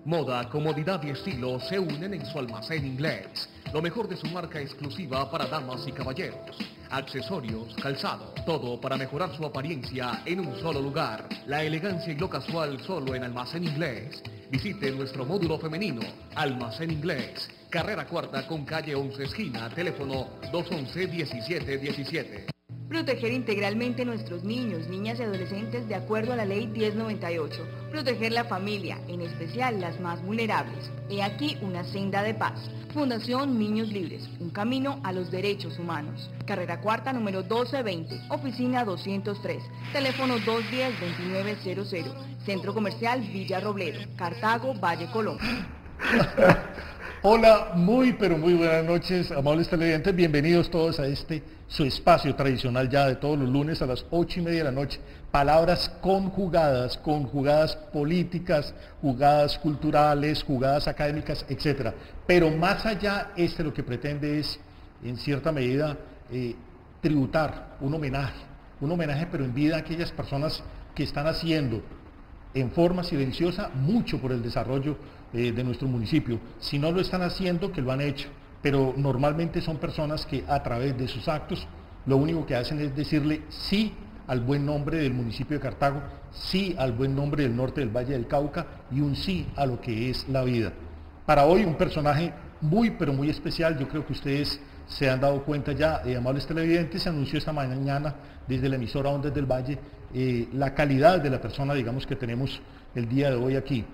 Moda, comodidad y estilo se unen en su almacén inglés. Lo mejor de su marca exclusiva para damas y caballeros. Accesorios, calzado, todo para mejorar su apariencia en un solo lugar. La elegancia y lo casual solo en Almacén Inglés. Visite nuestro módulo femenino, Almacén Inglés. Carrera Cuarta con calle 11 esquina, teléfono 211-1717. Proteger integralmente a nuestros niños, niñas y adolescentes de acuerdo a la Ley 1098. Proteger la familia, en especial las más vulnerables. He aquí una senda de paz. Fundación Niños Libres, un camino a los derechos humanos. Carrera Cuarta, número 1220, oficina 203, teléfono 210-2900, Centro Comercial Villa Robledo, Cartago, Valle, Colombia. Hola, muy pero muy buenas noches, amables televidentes, bienvenidos todos a su espacio tradicional ya de todos los lunes a las 8:30 de la noche. Palabras conjugadas políticas, jugadas culturales, jugadas académicas, etc. Pero más allá, lo que pretende es, en cierta medida, tributar un homenaje pero en vida a aquellas personas que están haciendo en forma silenciosa mucho por el desarrollo de nuestro municipio. Si no lo están haciendo, que lo han hecho, pero normalmente son personas que a través de sus actos lo único que hacen es decirle sí al buen nombre del municipio de Cartago, sí al buen nombre del norte del Valle del Cauca y un sí a lo que es la vida. Para hoy un personaje muy pero muy especial, yo creo que ustedes se han dado cuenta ya, amables televidentes, se anunció esta mañana desde la emisora Ondas del Valle la calidad de la persona, digamos, que tenemos el día de hoy aquí.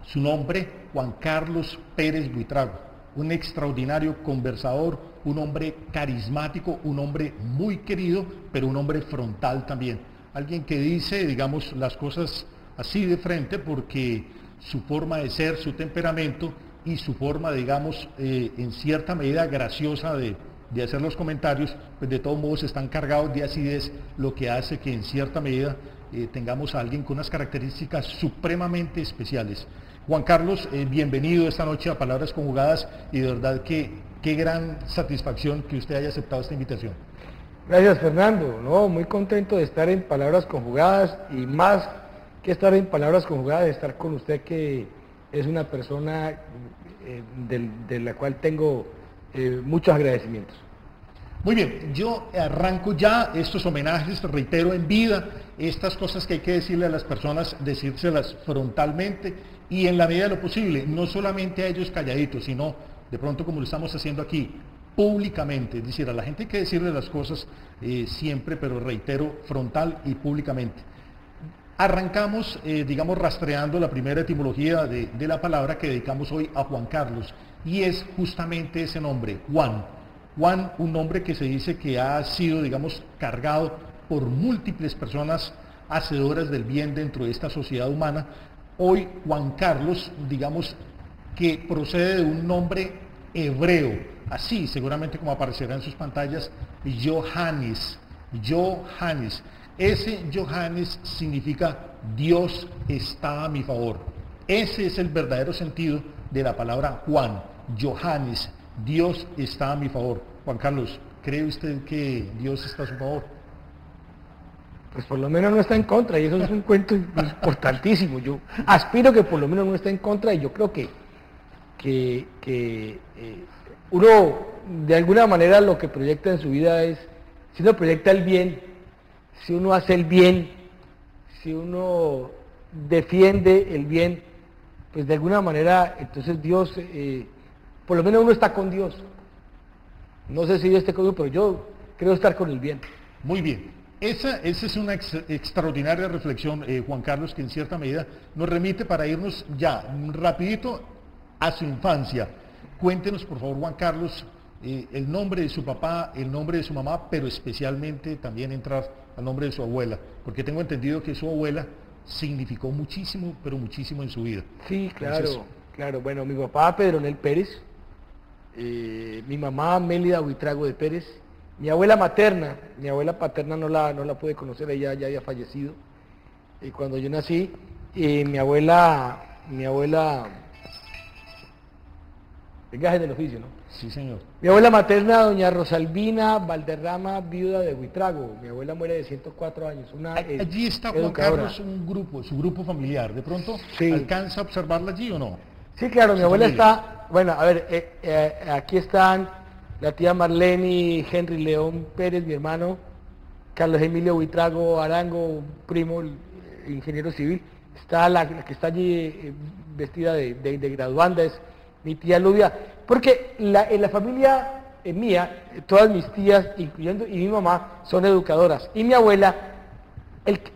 Su nombre, Juan Carlos Pérez Buitrago, un extraordinario conversador, un hombre carismático, un hombre muy querido, pero un hombre frontal también. Alguien que dice, digamos, las cosas así de frente porque su forma de ser, su temperamento y su forma, digamos, en cierta medida graciosa de hacer los comentarios, pues de todos modos están cargados de acidez, lo que hace que en cierta medida tengamos a alguien con unas características supremamente especiales. Juan Carlos, bienvenido esta noche a Palabras Conjugadas y de verdad que qué gran satisfacción que usted haya aceptado esta invitación. Gracias, Fernando, no, muy contento de estar en Palabras Conjugadas y más que estar en Palabras Conjugadas, de estar con usted que es una persona de la cual tengo muchos agradecimientos. Muy bien, yo arranco ya estos homenajes, reitero, en vida, estas cosas que hay que decirle a las personas, decírselas frontalmente y en la medida de lo posible, no solamente a ellos calladitos, sino de pronto como lo estamos haciendo aquí, públicamente, es decir, a la gente hay que decirle las cosas siempre, pero reitero, frontal y públicamente. Arrancamos, digamos, rastreando la primera etimología de la palabra que dedicamos hoy a Juan Carlos, y es justamente ese nombre, Juan. Juan, un nombre que se dice que ha sido, digamos, cargado por múltiples personas hacedoras del bien dentro de esta sociedad humana. Hoy Juan Carlos, digamos, que procede de un nombre hebreo, así seguramente como aparecerá en sus pantallas, Johannes. Johannes. Ese Johannes significa Dios está a mi favor. Ese es el verdadero sentido de la palabra Juan, Johannes. Dios está a mi favor. Juan Carlos, ¿cree usted que Dios está a su favor? Pues por lo menos no está en contra, y eso es un cuento importantísimo. Yo aspiro que por lo menos no esté en contra, y yo creo que uno de alguna manera lo que proyecta en su vida es, si uno proyecta el bien, si uno hace el bien, si uno defiende el bien, pues de alguna manera entonces Dios, por lo menos uno está con Dios. No sé si Dios esté con Dios, pero yo creo estar con el bien. Muy bien. Esa es una extraordinaria reflexión, Juan Carlos, que en cierta medida nos remite para irnos ya rapidito a su infancia. Cuéntenos, por favor, Juan Carlos, el nombre de su papá, el nombre de su mamá, pero especialmente también entrar al nombre de su abuela, porque tengo entendido que su abuela significó muchísimo, pero muchísimo en su vida. Sí, claro, entonces, claro. Bueno, mi papá Pedronel Pérez, mi mamá Mélida Buitrago de Pérez, mi abuela paterna no la pude conocer, ella ya había fallecido cuando yo nací, mi abuela de gajes del oficio, ¿no? Sí, señor. Mi abuela materna, doña Rosalvina Valderrama, viuda de Buitrago. Mi abuela muere de 104 años. Allí está Juan educadora. Carlos, un grupo, su grupo familiar. ¿De pronto Sí. alcanza a observarla allí o no? Sí, claro, mi Su abuela familia. está, bueno, a ver, aquí están la tía Marlene, Henry León Pérez, mi hermano, Carlos Emilio Buitrago Arango, primo, el ingeniero civil. Está la que está allí vestida de graduanda, es mi tía Lubia, porque en la familia mía, todas mis tías, incluyendo y mi mamá, son educadoras. Y mi abuela,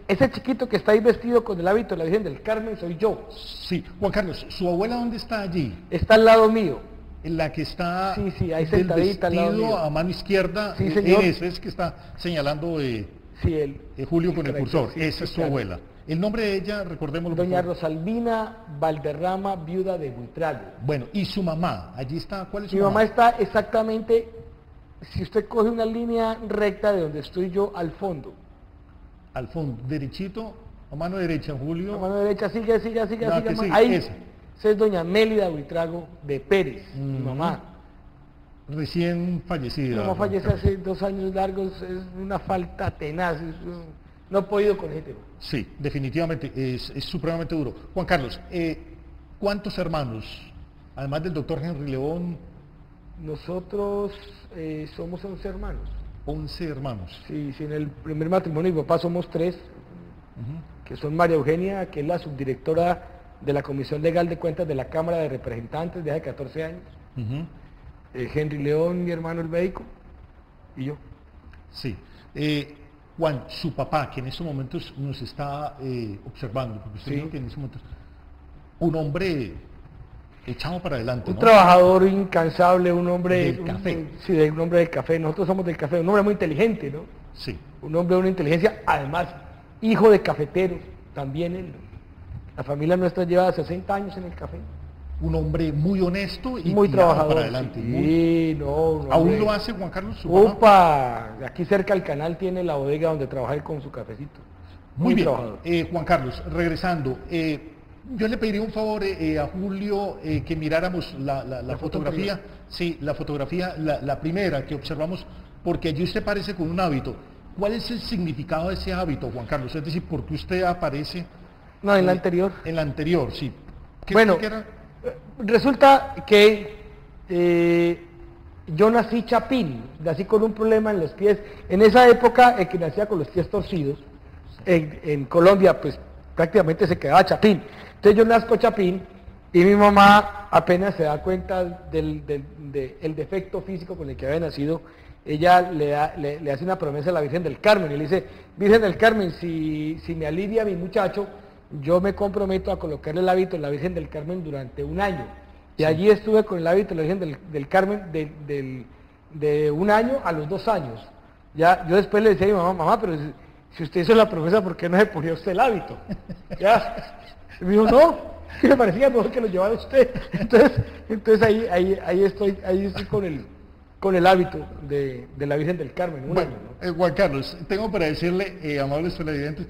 ese chiquito que está ahí vestido con el hábito de la Virgen del Carmen, soy yo. Sí. Juan Carlos, ¿su abuela dónde está allí? Está al lado mío. En la que está Sí, sí, ahí del sentadita al lado vestido mío. a mano izquierda, Sí, señor. ese es que está señalando Sí, Julio con el correcto, cursor. sí, Esa sí, es su claro. abuela. El nombre de ella, recordémoslo. por Doña favor. Rosalvina Valderrama, viuda de Buitrago. Bueno, y su mamá, allí está, ¿cuál es su Mi mamá está exactamente, si usted coge una línea recta de donde estoy yo, al fondo. Al fondo, derechito, a mano derecha, Julio. La mano derecha, sigue. No, que sí, Ahí, esa. esa es doña Mélida Buitrago de Pérez, mi mamá. Recién fallecida. Mi mamá falleció hace 2 años largos, es una falta tenaz, no he podido con ese tema. Sí, definitivamente, es supremamente duro. Juan Carlos, ¿cuántos hermanos? Además del doctor Henry León, Nosotros somos 11 hermanos. 11 hermanos. Sí, en el primer matrimonio de mi papá somos 3, que son María Eugenia, que es la subdirectora de la Comisión Legal de Cuentas de la Cámara de Representantes de hace 14 años, Ujú. Henry León, mi hermano el médico, y yo. Sí. Juan, su papá, que en estos momentos nos está observando, porque usted Sí. dijo que en estos momentos, un hombre echado para adelante, Un ¿no? trabajador incansable, un hombre... Del café. Sí, un hombre del café, nosotros somos del café, un hombre muy inteligente, ¿no? Sí. Un hombre de una inteligencia, además, hijo de cafeteros, también él. La familia nuestra lleva 60 años en el café. Un hombre muy honesto y Muy tirado trabajador. para adelante. Sí, muy- no, un ¿Aún hombre- lo hace Juan Carlos, su papá? Opa, aquí cerca del canal tiene la bodega donde trabaja él con su cafecito. Muy bien. trabajador. Juan Carlos, regresando, yo le pediría un favor a Julio que miráramos la fotografía. anterior. Sí, la fotografía, la primera que observamos, porque allí usted aparece con un hábito. ¿Cuál es el significado de ese hábito, Juan Carlos? Es decir, ¿por qué usted aparece No, en la anterior. en la anterior? Sí. Bueno, qué era? Resulta que yo nací chapín, nací con un problema en los pies. En esa época que nacía con los pies torcidos, en Colombia pues prácticamente se quedaba chapín. Entonces yo nazco chapín y mi mamá apenas se da cuenta del defecto físico con el que había nacido. Ella le hace una promesa a la Virgen del Carmen y le dice: Virgen del Carmen, si me alivia a mi muchacho, yo me comprometo a colocarle el hábito en la Virgen del Carmen durante 1 año. Y allí estuve con el hábito de la Virgen del Carmen de 1 año a los 2 años. Ya, yo después le decía a mi mamá: mamá, pero si usted hizo la promesa, ¿por qué no se ponía usted el hábito? Ya. Y me dijo: no, que me parecía mejor que lo llevara usted. Entonces ahí estoy con el hábito de la Virgen del Carmen. 1 Bueno, año, ¿no? Juan Carlos, tengo para decirle, amables televidentes,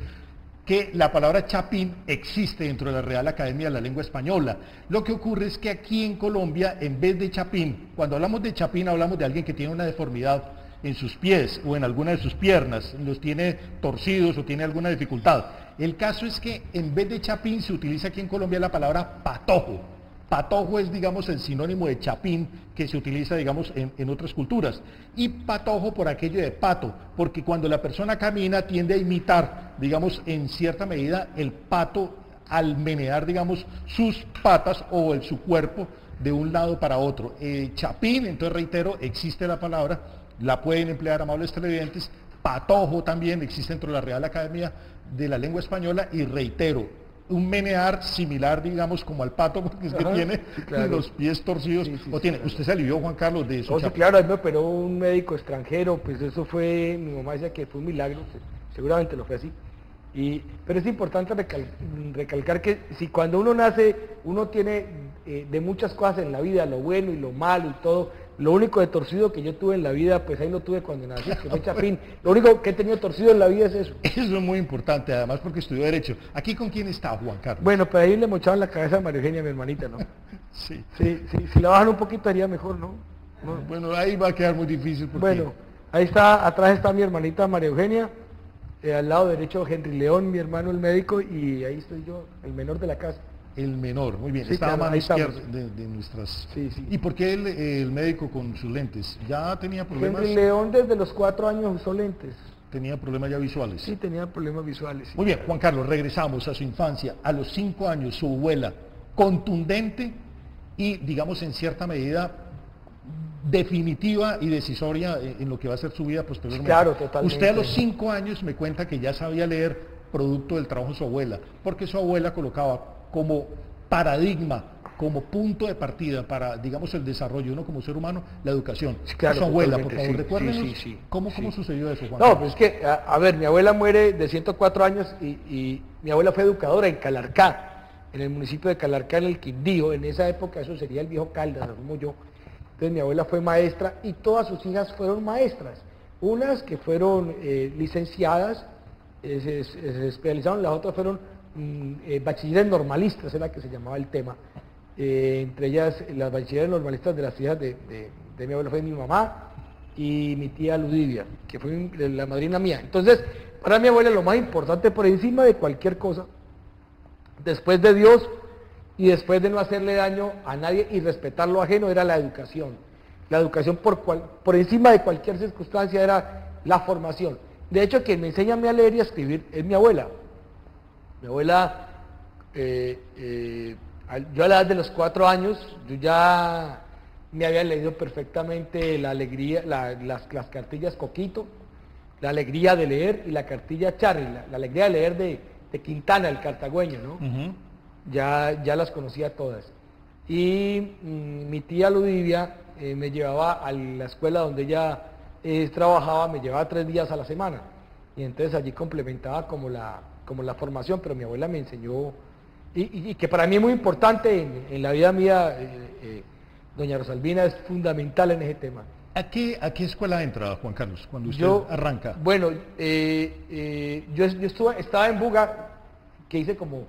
que la palabra chapín existe dentro de la Real Academia de la Lengua Española. Lo que ocurre es que aquí en Colombia, en vez de chapín, cuando hablamos de chapín hablamos de alguien que tiene una deformidad en sus pies o en alguna de sus piernas, los tiene torcidos o tiene alguna dificultad. El caso es que en vez de chapín se utiliza aquí en Colombia la palabra patojo. Patojo es, digamos, el sinónimo de chapín que se utiliza, digamos, en otras culturas. Y patojo por aquello de pato, porque cuando la persona camina tiende a imitar, digamos, en cierta medida el pato al menear, digamos, sus patas o su cuerpo de un lado para otro. Chapín, entonces reitero, existe la palabra, la pueden emplear, amables televidentes. Patojo también existe dentro de la Real Academia de la Lengua Española y reitero, un menear similar, digamos, como al pato, porque es que Ajá, tiene sí, claro. los pies torcidos. Sí, sí, o sí, tiene, claro. usted se alivió, Juan Carlos, de su Oh, sí, chapín. claro, a mí me operó un médico extranjero, pues eso fue, mi mamá decía que fue un milagro, seguramente lo fue así. Pero es importante recalcar que si cuando uno nace, uno tiene de muchas cosas en la vida, lo bueno y lo malo y todo, Lo único de torcido que yo tuve en la vida, pues ahí lo tuve cuando nací, que fue chapín. Lo único que he tenido torcido en la vida es eso. Eso es muy importante, además porque estudió Derecho. ¿Aquí con quién está Juan Carlos? Bueno, pero ahí le mochaban la cabeza a María Eugenia, mi hermanita, ¿no? Sí. Sí, si la bajan un poquito haría mejor, ¿no? Bueno, ahí va a quedar muy difícil porque... Bueno, ahí está, atrás está mi hermanita María Eugenia, al lado derecho Henry León, mi hermano el médico, y ahí estoy yo, el menor de la casa. El menor, muy bien, Sí, estaba a claro, mano ahí izquierda estamos. de nuestras... Sí, sí. ¿Y por qué el médico con sus lentes? ¿Ya tenía problemas? Henry León desde los 4 años usó lentes. Tenía problemas ya visuales. Sí, tenía problemas visuales. Sí. Muy bien, Juan Carlos, regresamos a su infancia. A los 5 años, su abuela, contundente y, digamos, en cierta medida definitiva y decisoria en lo que va a ser su vida posteriormente. Claro, totalmente. Usted a los 5 años me cuenta que ya sabía leer producto del trabajo de su abuela, porque su abuela colocaba como paradigma, como punto de partida para, digamos, el desarrollo de uno como ser humano, la educación. Claro, su abuela, por totalmente, favor, sí, recuérdenos sí. cómo Sí. sucedió eso, Juan No, Carlos. pues es que, a ver, mi abuela muere de 104 años y mi abuela fue educadora en Calarcá, en el municipio de Calarcá, en el Quindío. En esa época eso sería el viejo Caldas, como yo. Entonces mi abuela fue maestra y todas sus hijas fueron maestras. Unas que fueron licenciadas, se especializaron, las otras fueron bachilleres normalistas, era que se llamaba el tema. Entre ellas, las bachilleres normalistas de las hijas de mi abuela fue mi mamá y mi tía Ludivia, que fue la madrina mía. Entonces, para mi abuela lo más importante por encima de cualquier cosa, después de Dios y después de no hacerle daño a nadie y respetar lo ajeno, era la educación. La educación por encima de cualquier circunstancia era la formación. De hecho, quien me enseña a mí a leer y a escribir es mi abuela. Mi abuela, yo a la edad de los 4 años, yo ya me había leído perfectamente la alegría, las cartillas Coquito, la alegría de leer y la cartilla Charlie, la alegría de leer de Quintana, el cartagüeño, ¿no? Ujú. Ya las conocía todas. Y mi tía Ludivia me llevaba a la escuela donde ella trabajaba, me llevaba 3 días a la semana. Y entonces allí complementaba como la formación, pero mi abuela me enseñó, y que para mí es muy importante en la vida mía, doña Rosalvina es fundamental en ese tema. ¿A qué escuela entra, Juan Carlos, cuando usted Yo arranca? Bueno, yo estaba en Buga, que hice como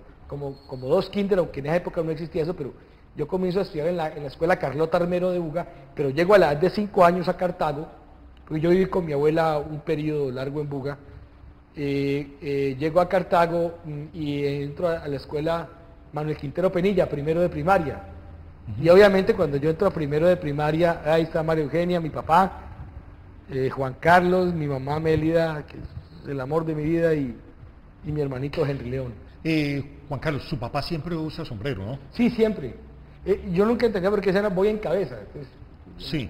2 kinder, aunque en esa época no existía eso, pero yo comienzo a estudiar en la escuela Carlota Armero de Buga, pero llego a la edad de 5 años a Cartago, porque yo viví con mi abuela un periodo largo en Buga. Llego a Cartago y entro a la escuela Manuel Quintero Penilla, primero de primaria. Y obviamente cuando yo entro a primero de primaria, ahí está María Eugenia, mi papá, Juan Carlos, mi mamá Mélida, que es el amor de mi vida, y mi hermanito Henry León. Juan Carlos, su papá siempre usa sombrero, ¿no? Sí, siempre. Yo nunca entendía por qué se llama voy en cabeza. Entonces, Sí.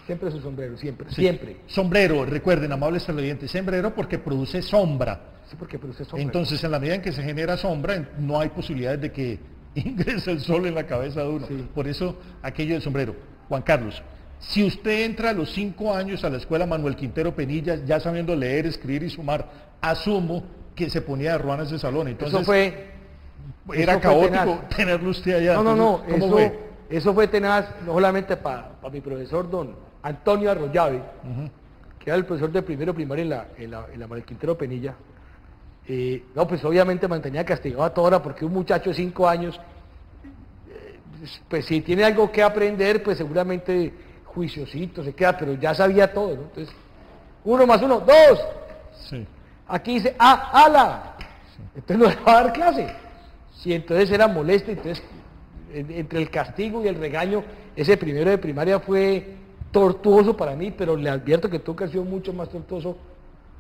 siempre su sombrero, siempre, Sí. siempre. Sombrero, recuerden, amables televidentes, sombrero porque produce sombra. Sí, porque produce sombra. Entonces, en la medida en que se genera sombra, no hay posibilidades de que ingrese el sol en la cabeza de uno. Sí. Por eso, aquello del sombrero. Juan Carlos, si usted entra a los 5 años a la escuela Manuel Quintero Penilla, ya sabiendo leer, escribir y sumar, asumo que se ponía de ruanas de salón. Entonces, era caótico tenaz. tenerlo usted allá. No, Entonces, ¿cómo fue? eso fue tenaz, no solamente para mi profesor don Antonio Arroyave, Ujú. que era el profesor de primero primaria en la Manuel Quintero Penilla. No, pues obviamente mantenía castigado a toda hora porque un muchacho de 5 años, pues si tiene algo que aprender, pues seguramente juiciosito se queda, pero ya sabía todo, ¿no? Entonces, 1 más 1, 2. Sí. Aquí dice, ala. Entonces no dejaba dar clase. Y entonces era molesto, entonces entre el castigo y el regaño, ese primero de primaria fue tortuoso para mí, pero le advierto que tuvo que haber sido mucho más tortuoso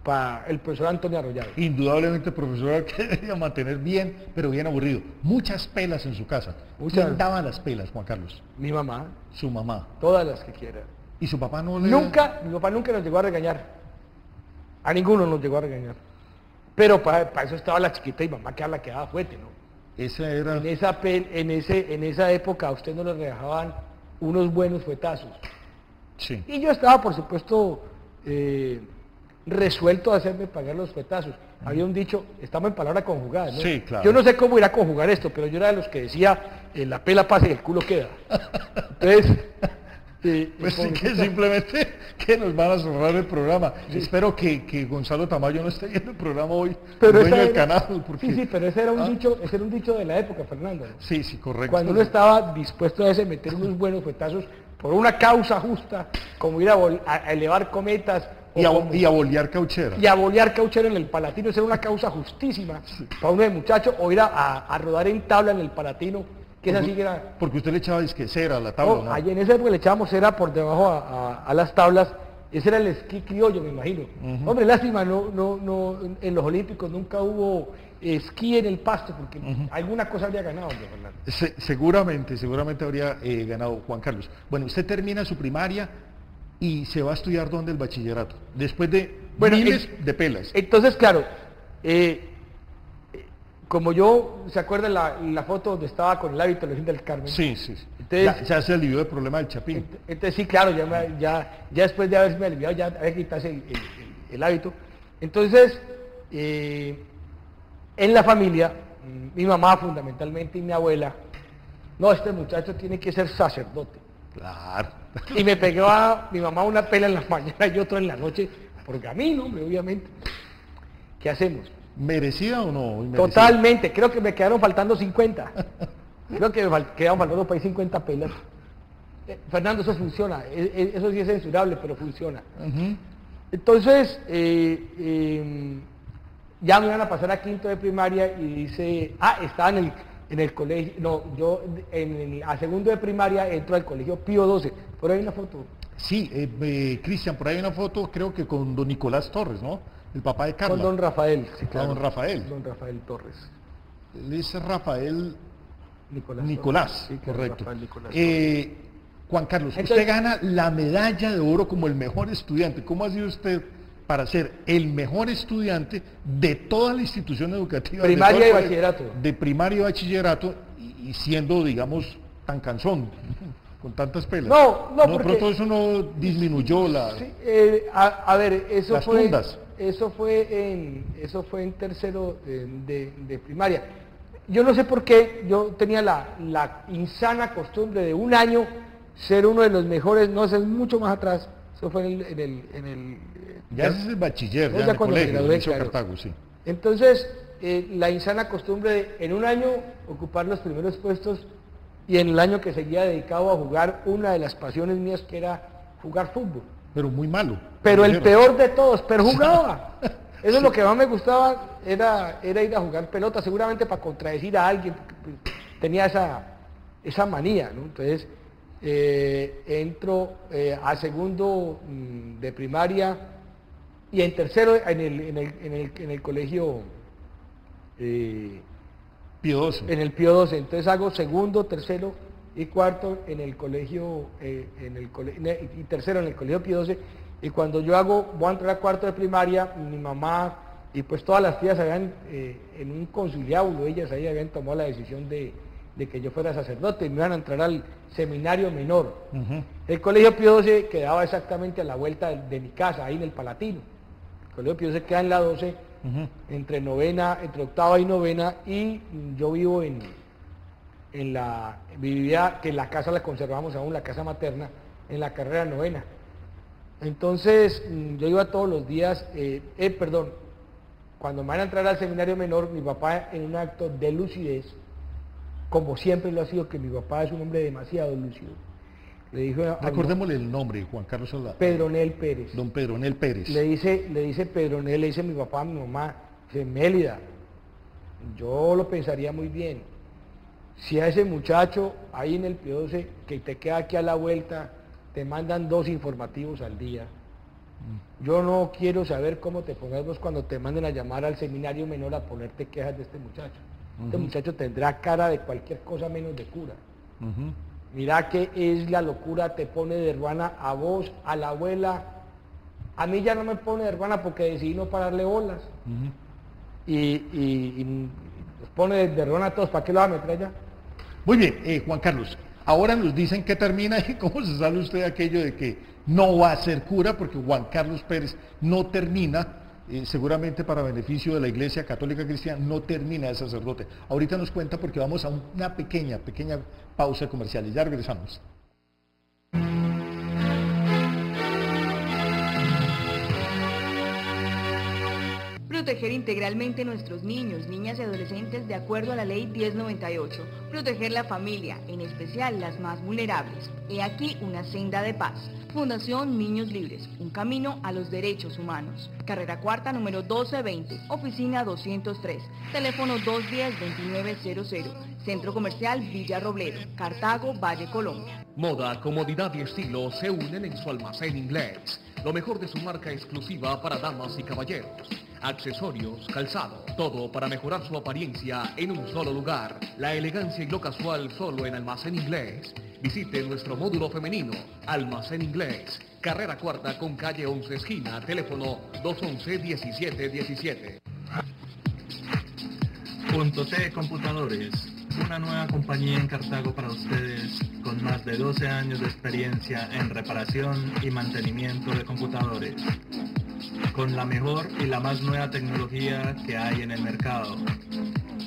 para el profesor Antonio Arroyave. Indudablemente, profesor, que debía mantener bien, pero bien aburrido. Muchas pelas en su casa. Muchas. ¿Quién daba las pelas, Juan Carlos? Mi mamá, Su mamá. todas las que quiera. ¿Y su papá no le...? Mi papá nunca nos llegó a regañar. A ninguno nos llegó a regañar. Pero para eso estaba la chiquita y mamá, que era la que daba fuerte, ¿no? Ese era... En esa época a usted no le regajaban unos buenos fuetazos. Sí. Y yo estaba, por supuesto, resuelto a hacerme pagar los fuetazos. Había un dicho, estamos en palabra conjugada, ¿no? Sí, claro. Yo no sé cómo irá a conjugar esto, pero yo era de los que decía, la pela pasa y el culo queda. Entonces, Pues sí, que simplemente que nos van a cerrar el programa. Sí. Espero que Gonzalo Tamayo no esté viendo el programa hoy, pero dueño del canal. Porque... Sí, pero ese era un dicho de la época, Fernando, ¿no? Sí, correcto. Cuando uno estaba dispuesto a meter unos buenos fuetazos por una causa justa, como ir a elevar cometas. Y a bolear cauchera. Y a bolear cauchera en el Palatino, esa era una causa justísima para uno de muchachos, o ir a rodar en tabla en el Palatino, que esa sí era... Porque usted le echaba cera a la tabla, ¿no? Allí en esa época le echábamos cera por debajo a las tablas, ese era el esquí criollo, me imagino. Hombre, lástima, no, en los Olímpicos nunca hubo esquí en el pasto, porque alguna cosa habría ganado, hombre, Fernando. Seguramente habría ganado Juan Carlos. Bueno, usted termina su primaria y se va a estudiar ¿dónde? El bachillerato, después de miles de pelas. Entonces, claro, como yo, ¿se acuerdan la foto donde estaba con el hábito de la Virgen del Carmen? Sí. Entonces, ya se alivió el problema del chapín. Entonces sí, claro, ya después de haberme aliviado, ya había que quitarse el hábito. Entonces, en la familia, mi mamá fundamentalmente y mi abuela, no, este muchacho tiene que ser sacerdote. Claro. Y me pegó a mi mamá una pela en la mañana y otra en la noche, porque a mí, no, hombre, obviamente. ¿Qué hacemos? ¿Merecida o no? Inmerecida. Totalmente, creo que me quedaron faltando 50. Creo que me quedaron faltando para ahí 50 pelas. Fernando, eso funciona, eso sí es censurable, pero funciona. Entonces, ya me iban a pasar a quinto de primaria y dice, estaba en el colegio, no, yo a segundo de primaria entro al colegio Pío XII, por ahí hay una foto. Sí, Cristian, por ahí hay una foto, creo que con don Nicolás Torres, ¿no? El papá de Carla. Con don Rafael, sí, claro. Don Rafael. Don Rafael Torres. Él es Rafael Nicolás. Sí, correcto. Rafael Nicolás Juan Carlos, entonces, usted gana la medalla de oro como el mejor estudiante. ¿Cómo ha sido usted para ser el mejor estudiante de toda la institución educativa? Primaria y bachillerato. De primaria y bachillerato, y siendo, digamos, tan cansón, con tantas pelas. No, porque... Pero todo eso no disminuyó la... Sí, a ver, eso las fue... tundas. Eso fue en tercero de primaria. Yo no sé por qué, yo tenía la insana costumbre de un año ser uno de los mejores, no sé, mucho más atrás. Eso fue en el ya ese es el bachiller, ya en el colegio, gradué, claro. Cartago, sí. Entonces, la insana costumbre de en un año ocupar los primeros puestos y en el año que seguía dedicado a jugar una de las pasiones mías, que era jugar fútbol. Pero muy malo. Pero el peor de todos, pero jugaba. Eso es lo que más me gustaba, era ir a jugar pelota, seguramente para contradecir a alguien, porque pues, tenía esa manía, ¿no? Entonces, entro a segundo de primaria y en tercero en el colegio Pío XII. En el Pío XII. Entonces hago segundo, tercero y cuarto en el colegio, y tercero en el colegio Pío XII. Y cuando voy a entrar a cuarto de primaria, mi mamá y pues todas las tías habían, en un conciliábulo, ellas ahí habían tomado la decisión de que yo fuera sacerdote y me iban a entrar al seminario menor. El colegio Pío XII quedaba exactamente a la vuelta de mi casa, ahí en el Palatino. El colegio Pío XII queda en la 12, entre octava y novena, y yo vivo vivía, que la casa la conservamos aún, la casa materna, en la carrera novena. Entonces, yo iba todos los días, cuando me van a entrar al seminario menor, mi papá, en un acto de lucidez, como siempre lo ha sido, que mi papá es un hombre demasiado lúcido, le dijo... Recordémosle el nombre, Juan Carlos Solá. Pedronel Pérez. Don Pedronel Pérez. Le dice Pedronel, le dice mi papá a mi mamá, dice, Mélida, yo lo pensaría muy bien. Si a ese muchacho ahí en el Pío XII, que te queda aquí a la vuelta, te mandan 2 informativos al día, yo no quiero saber cómo te pongas vos cuando te manden a llamar al seminario menor a ponerte quejas de este muchacho. Este muchacho tendrá cara de cualquier cosa menos de cura. Mira que es la locura, te pone de hermana a vos, a la abuela. A mí ya no me pone de hermana porque decidí no pararle bolas. Y nos pone de hermana a todos, ¿para qué lo va a meter allá? Muy bien, Juan Carlos, ahora nos dicen que termina y cómo se sale usted de aquello de que no va a ser cura, porque Juan Carlos Pérez no termina, seguramente para beneficio de la Iglesia Católica Cristiana, no termina de sacerdote. Ahorita nos cuenta porque vamos a una pequeña pausa comercial y ya regresamos. Proteger integralmente nuestros niños, niñas y adolescentes de acuerdo a la Ley 1098. Proteger la familia, en especial las más vulnerables. He aquí una senda de paz. Fundación Niños Libres, un camino a los derechos humanos. Carrera Cuarta, número 1220, oficina 203, teléfono 210-2900, Centro Comercial Villa Robledo, Cartago, Valle, Colombia. Moda, comodidad y estilo se unen en su almacén inglés. Lo mejor de su marca exclusiva para damas y caballeros. Accesorios, calzado, todo para mejorar su apariencia en un solo lugar. La elegancia y lo casual solo en Almacén Inglés. Visite nuestro módulo femenino, Almacén Inglés. Carrera Cuarta con calle 11 esquina, teléfono 211-1717. Punto T Computadores, una nueva compañía en Cartago para ustedes con más de 12 años de experiencia en reparación y mantenimiento de computadores, con la mejor y la más nueva tecnología que hay en el mercado.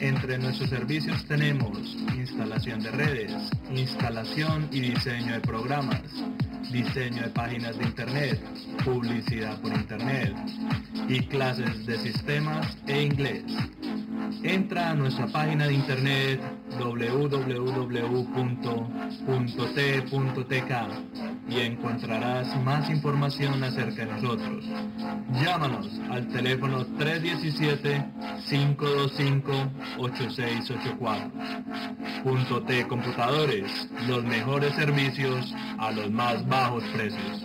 Entre nuestros servicios tenemos instalación de redes, instalación y diseño de programas, diseño de páginas de internet, publicidad por internet y clases de sistemas e inglés. Entra a nuestra página de internet www.t.tk y encontrarás más información acerca de nosotros. Llámanos al teléfono 317-525-8684. Punto T Computadores, los mejores servicios a los más bajos precios.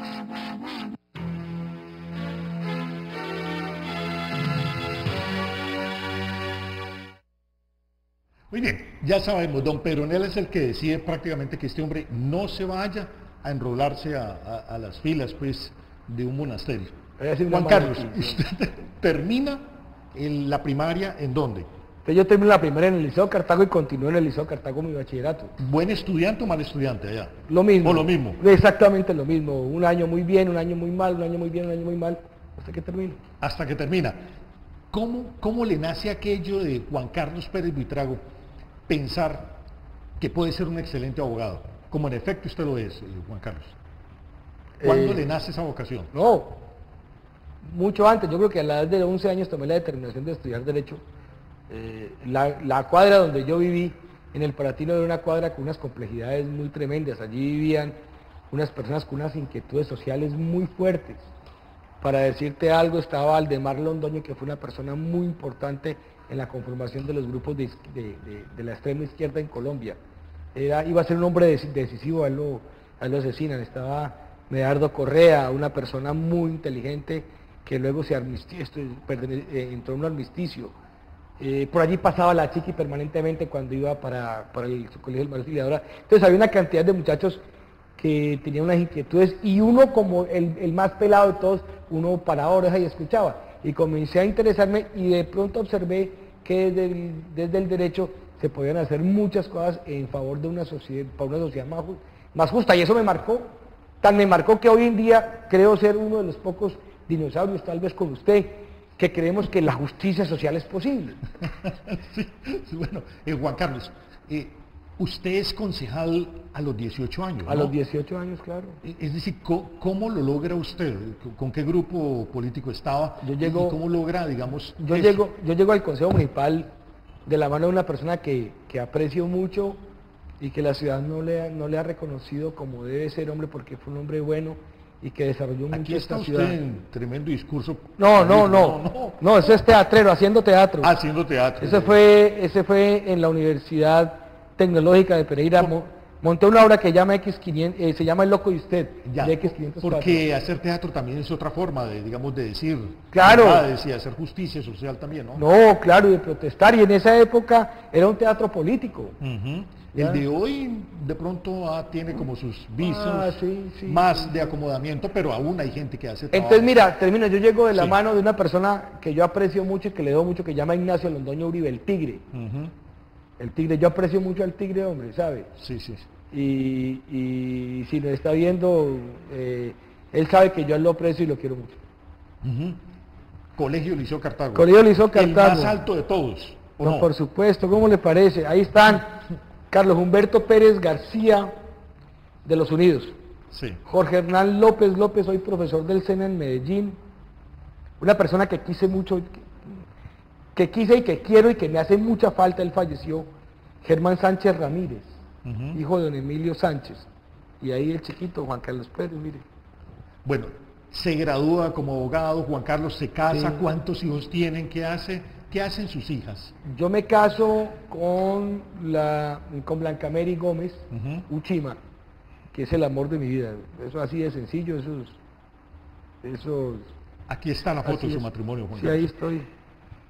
Muy bien, ya sabemos, don Peronel es el que decide prácticamente que este hombre no se vaya a enrolarse a las filas, pues, de un monasterio. Juan Carlos, ¿usted termina la primaria en dónde? Entonces yo terminé la primaria en el Liceo Cartago y continué en el Liceo Cartago mi bachillerato. ¿Buen estudiante o mal estudiante allá? Lo mismo. ¿O lo mismo? Exactamente lo mismo. Un año muy bien, un año muy mal, un año muy bien, un año muy mal, hasta que termino. Hasta que termina. ¿Cómo le nace aquello de Juan Carlos Pérez Buitrago pensar que puede ser un excelente abogado? Como en efecto usted lo es, Juan Carlos. ¿Cuándo le nace esa vocación? No, mucho antes. Yo creo que a la edad de 11 años tomé la determinación de estudiar Derecho. La cuadra donde yo viví, en el Palatino, era una cuadra con unas complejidades muy tremendas. Allí vivían unas personas con unas inquietudes sociales muy fuertes. Para decirte algo, estaba Aldemar Londoño, que fue una persona muy importante en la conformación de los grupos de la extrema izquierda en Colombia. Iba a ser un hombre decisivo, a él lo asesinan. Estaba Medardo Correa, una persona muy inteligente que luego se entró en un armisticio. Por allí pasaba la Chiqui permanentemente cuando iba para el colegio del María Auxiliadora. Entonces había una cantidad de muchachos que tenían unas inquietudes y uno, como el más pelado de todos, uno paraba oreja y escuchaba. Y comencé a interesarme y de pronto observé que desde el derecho se podían hacer muchas cosas en favor de una sociedad, para una sociedad más justa, y eso me marcó. Tan me marcó que hoy en día creo ser uno de los pocos dinosaurios, tal vez con usted, que creemos que la justicia social es posible. Sí, bueno, Juan Carlos, usted es concejal a los 18 años, ¿no? A los 18 años, claro. Es decir, ¿cómo lo logra usted? ¿Con qué grupo político estaba? ¿Y cómo logra, digamos, yo llego al Consejo Municipal de la mano de una persona que aprecio mucho y que la ciudad no le ha reconocido como debe ser, hombre, porque fue un hombre bueno y que desarrolló mucho esta ciudad. Aquí está usted en tremendo discurso. No, eso es teatrero, haciendo teatro. Haciendo teatro. Ese fue en la Universidad Tecnológica de Pereira. Monté una obra que se llama X500, se llama El Loco y Usted, ya, de X504. Porque hacer teatro también es otra forma de decir, claro, verdades y hacer justicia social también, ¿no? No, claro, y de protestar, y en esa época era un teatro político. El de hoy de pronto tiene como sus visos más de acomodamiento, pero aún hay gente que hace trabajo. Entonces mira, termino, yo llego de la mano de una persona que yo aprecio mucho y que le doy mucho, que se llama Ignacio Londoño Uribe, el Tigre. El Tigre, yo aprecio mucho al Tigre, hombre, ¿sabe? Sí. Y si lo está viendo, él sabe que yo lo aprecio y lo quiero mucho. Colegio Liceo Cartago. Colegio Liceo Cartago. El más alto de todos. No, por supuesto, ¿cómo le parece? Ahí están Carlos Humberto Pérez García, de los Unidos. Sí. Jorge Hernán López, hoy profesor del SENA en Medellín. Una persona que quise mucho, que quise y que quiero y que me hace mucha falta, él falleció, Germán Sánchez Ramírez, hijo de don Emilio Sánchez. Y ahí el chiquito, Juan Carlos Pérez, mire. Bueno, se gradúa como abogado, Juan Carlos se casa, Sí. ¿cuántos hijos tienen? ¿Qué hace? ¿Qué hacen sus hijas? Yo me caso con Blanca Mary Gómez Uchima, que es el amor de mi vida. Eso así de sencillo, esos Aquí está la foto así de su es. matrimonio, Juan Sí, Carlos. ahí estoy.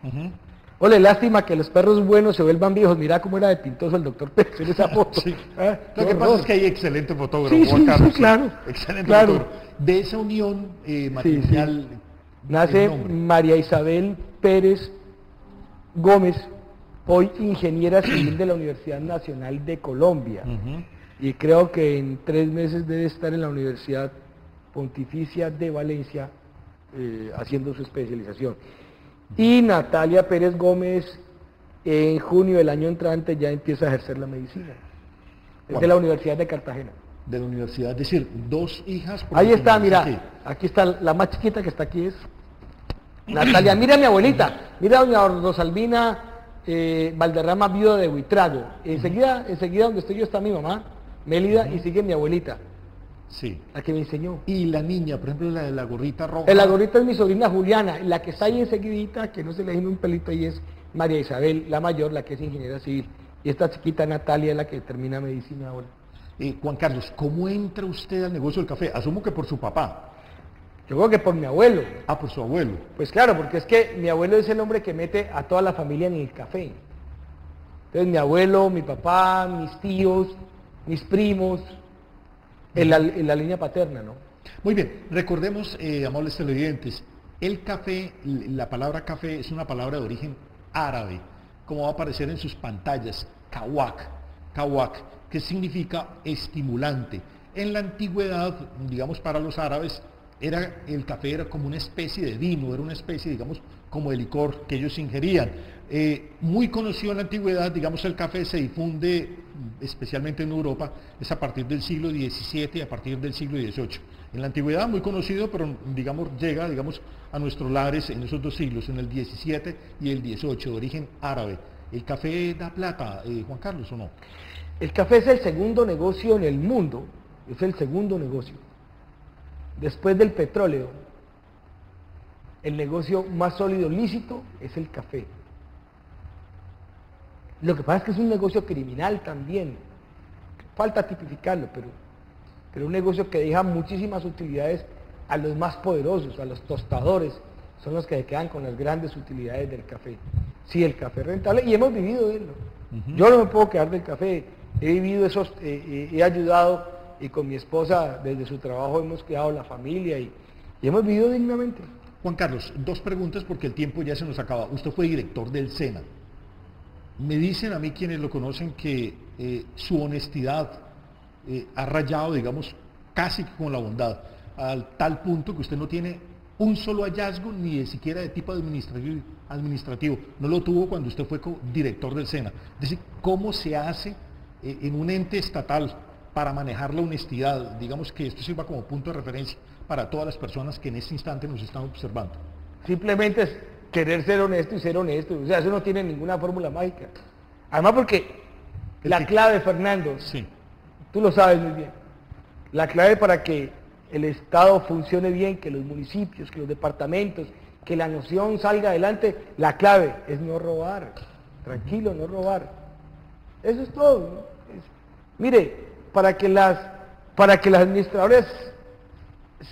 Ujú. Ole, lástima que los perros buenos se vuelvan viejos. Mira cómo era de pintoso el doctor Pérez en esa foto. Sí. Ah, Lo qué que pasa horror. es que hay excelente fotógrafo, Sí, Juan sí, Carlos. sí, claro. Excelente Claro. fotógrafo. De esa unión matrimonial, Nace el nombre. María Isabel Pérez Gómez, hoy ingeniera civil de la Universidad Nacional de Colombia. Ujú. Y creo que en 3 meses debe estar en la Universidad Pontificia de Valencia haciendo su especialización. Y Natalia Pérez Gómez en junio del año entrante ya empieza a ejercer la medicina. Es de la Universidad de Cartagena. De la universidad, es decir, 2 hijas. por Ahí lo que está, me dice mira, aquí está la más chiquita que está aquí es Natalia. Mira a mi abuelita, mira a doña Rosalvina Valderrama, viuda de Buitrago. Enseguida donde estoy yo está mi mamá, Mélida, y sigue mi abuelita, Sí. la que me enseñó. Y la niña, por ejemplo, la de la gorrita roja. La gorrita es mi sobrina Juliana, la que está ahí enseguidita, que no se le deje un pelito ahí, es María Isabel, la mayor, la que es ingeniera civil. Y esta chiquita Natalia es la que termina medicina ahora. Juan Carlos, ¿cómo entra usted al negocio del café? Asumo que por su papá. Yo creo que por mi abuelo. Ah, por su abuelo. Pues claro, porque es que mi abuelo es el hombre que mete a toda la familia en el café. Entonces mi abuelo, mi papá, mis tíos, mis primos, en la línea paterna, ¿no? Muy bien, recordemos, amables televidentes, el café, la palabra café es una palabra de origen árabe, como va a aparecer en sus pantallas, kawak, que significa estimulante. En la antigüedad, digamos para los árabes, el café era como una especie de vino, era una especie, digamos, como de licor que ellos ingerían. Muy conocido en la antigüedad, digamos, el café se difunde especialmente en Europa, es a partir del siglo XVII y a partir del siglo XVIII. En la antigüedad muy conocido, pero digamos, llega, digamos, a nuestros lares en esos 2 siglos, en el XVII y el XVIII, de origen árabe. ¿El café da plata, Juan Carlos, o no? El café es el segundo negocio en el mundo, es el segundo negocio. Después del petróleo, el negocio más sólido lícito es el café. Lo que pasa es que es un negocio criminal también. Falta tipificarlo, pero un negocio que deja muchísimas utilidades a los más poderosos, a los tostadores, son los que se quedan con las grandes utilidades del café. Sí, el café es rentable y hemos vivido de él, ¿no? Yo no me puedo quedar del café, he vivido he ayudado y con mi esposa desde su trabajo hemos creado la familia y hemos vivido dignamente. Juan Carlos, 2 preguntas porque el tiempo ya se nos acaba. Usted fue director del SENA. Me dicen a mí quienes lo conocen que su honestidad ha rayado, digamos, casi con la bondad, al tal punto que usted no tiene un solo hallazgo ni de siquiera de tipo administrativo. No lo tuvo cuando usted fue director del SENA. Es decir, ¿cómo se hace en un ente estatal para manejar la honestidad? Digamos que esto sirva como punto de referencia para todas las personas que en este instante nos están observando. Simplemente es querer ser honesto y ser honesto. O sea, eso no tiene ninguna fórmula mágica. Además porque la clave, Fernando, Sí. tú lo sabes muy bien, la clave para que el Estado funcione bien, que los municipios, que los departamentos, que la nación salga adelante, la clave es no robar. Tranquilo, no robar. Eso es todo, ¿no? Mire, para que las administradoras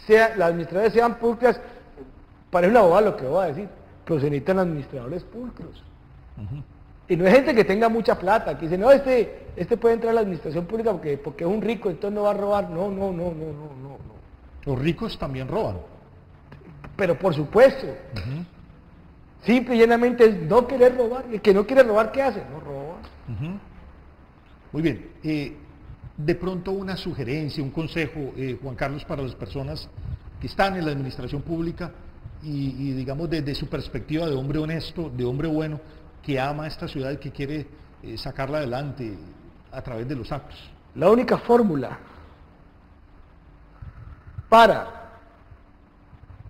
sean pulcras, parece una bobada lo que voy a decir, pero se necesitan administradores pulcros. Y no es gente que tenga mucha plata, que dice, no, este puede entrar a la administración pública porque es un rico, entonces no va a robar. No. Los ricos también roban. Pero por supuesto, simple y llanamente es no querer robar. El que no quiere robar, ¿qué hace? No roba. Muy bien. De pronto una sugerencia, un consejo, Juan Carlos, para las personas que están en la administración pública y digamos desde su perspectiva de hombre honesto, de hombre bueno, que ama esta ciudad y que quiere sacarla adelante a través de los actos. La única fórmula para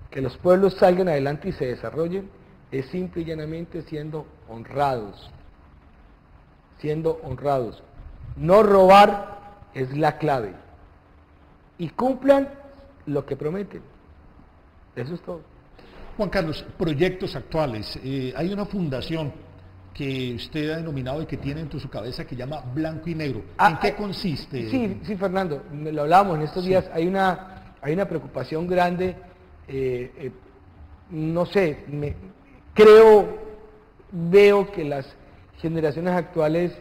que los pueblos salgan adelante y se desarrollen es simple y llanamente siendo honrados. Siendo honrados. No robar es la clave. Y cumplan lo que prometen. Eso es todo. Juan Carlos, proyectos actuales. Hay una fundación que usted ha denominado y que tiene en su cabeza que llama Blanco y Negro. ¿En qué consiste? Sí, Fernando, lo hablábamos en estos días. Hay una preocupación grande. No sé, veo que las generaciones actuales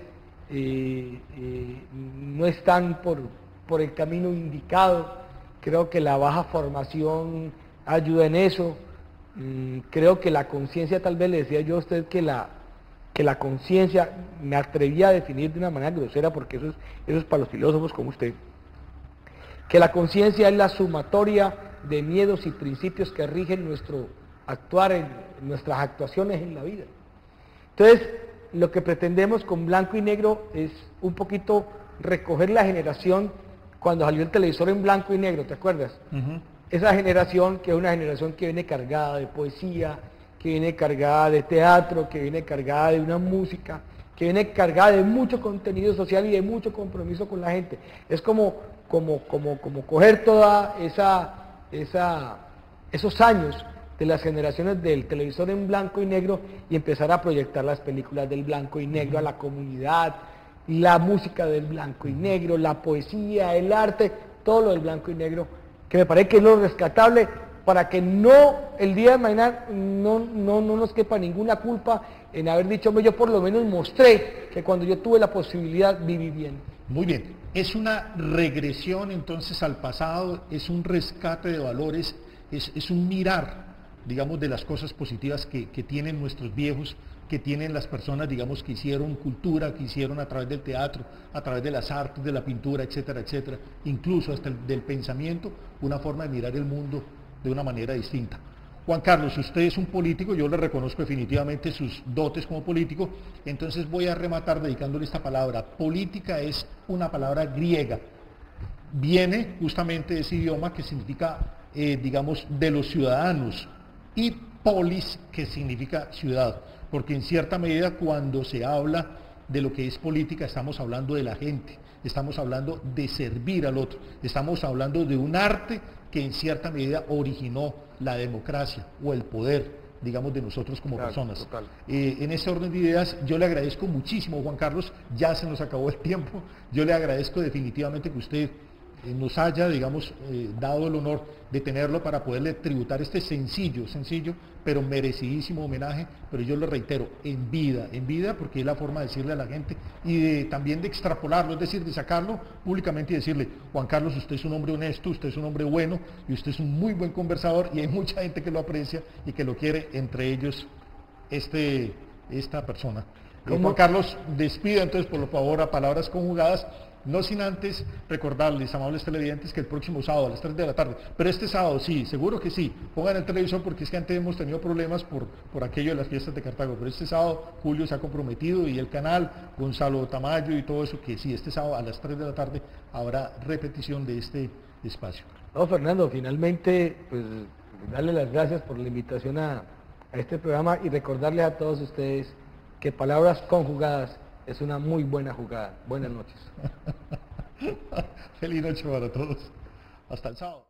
no están por el camino indicado. Creo que la baja formación ayuda en eso. Creo que la conciencia, tal vez le decía yo a usted que la conciencia, me atrevía a definir de una manera grosera, porque eso es para los filósofos como usted, que la conciencia es la sumatoria de miedos y principios que rigen nuestro actuar, en nuestras actuaciones en la vida. Entonces, lo que pretendemos con Blanco y Negro es un poquito recoger la generación cuando salió el televisor en blanco y negro, ¿te acuerdas? Uh-huh. Esa generación que es una generación que viene cargada de poesía, que viene cargada de teatro, que viene cargada de una música, que viene cargada de mucho contenido social y de mucho compromiso con la gente. Es como coger toda esos años de las generaciones del televisor en blanco y negro y empezar a proyectar las películas del blanco y negro a la comunidad, la música del blanco y negro, la poesía, el arte, todo lo del blanco y negro, que me parece que es lo rescatable para que el día de mañana no nos quepa ninguna culpa en haber dicho, yo por lo menos mostré que cuando yo tuve la posibilidad viví bien. Muy bien, es una regresión entonces al pasado, es un rescate de valores, es un mirar, digamos, de las cosas positivas que tienen nuestros viejos, que tienen las personas, digamos, que hicieron cultura, que hicieron a través del teatro, a través de las artes, de la pintura, etcétera, etcétera, incluso hasta del pensamiento, una forma de mirar el mundo de una manera distinta. Juan Carlos, usted es un político, yo le reconozco definitivamente sus dotes como político, entonces voy a rematar dedicándole esta palabra. Política es una palabra griega, viene justamente de ese idioma que significa, digamos, de los ciudadanos, y polis, que significa ciudad, porque en cierta medida cuando se habla de lo que es política estamos hablando de la gente, estamos hablando de servir al otro, estamos hablando de un arte que en cierta medida originó la democracia o el poder, digamos, de nosotros como personas. En ese orden de ideas, yo le agradezco muchísimo, Juan Carlos, ya se nos acabó el tiempo, yo le agradezco definitivamente que usted nos haya, digamos, dado el honor de tenerlo para poderle tributar este sencillo, pero merecidísimo homenaje, pero yo lo reitero, en vida, porque es la forma de decirle a la gente y también de extrapolarlo, es decir, de sacarlo públicamente y decirle, Juan Carlos, usted es un hombre honesto, usted es un hombre bueno y usted es un muy buen conversador y hay mucha gente que lo aprecia y que lo quiere, entre ellos esta persona. Juan Carlos, despida entonces por favor a palabras conjugadas, no sin antes recordarles, amables televidentes, que el próximo sábado a las 3 de la tarde, pero este sábado sí, seguro que sí, pongan el televisor porque es que antes hemos tenido problemas por aquello de las fiestas de Cartago, pero este sábado Julio se ha comprometido y el canal, Gonzalo Tamayo y todo eso, que sí, este sábado a las 3 de la tarde habrá repetición de este espacio. No, Fernando, finalmente, pues darle las gracias por la invitación a este programa y recordarles a todos ustedes que palabras conjugadas es una muy buena jugada. Buenas noches. Feliz noche para todos. Hasta el sábado.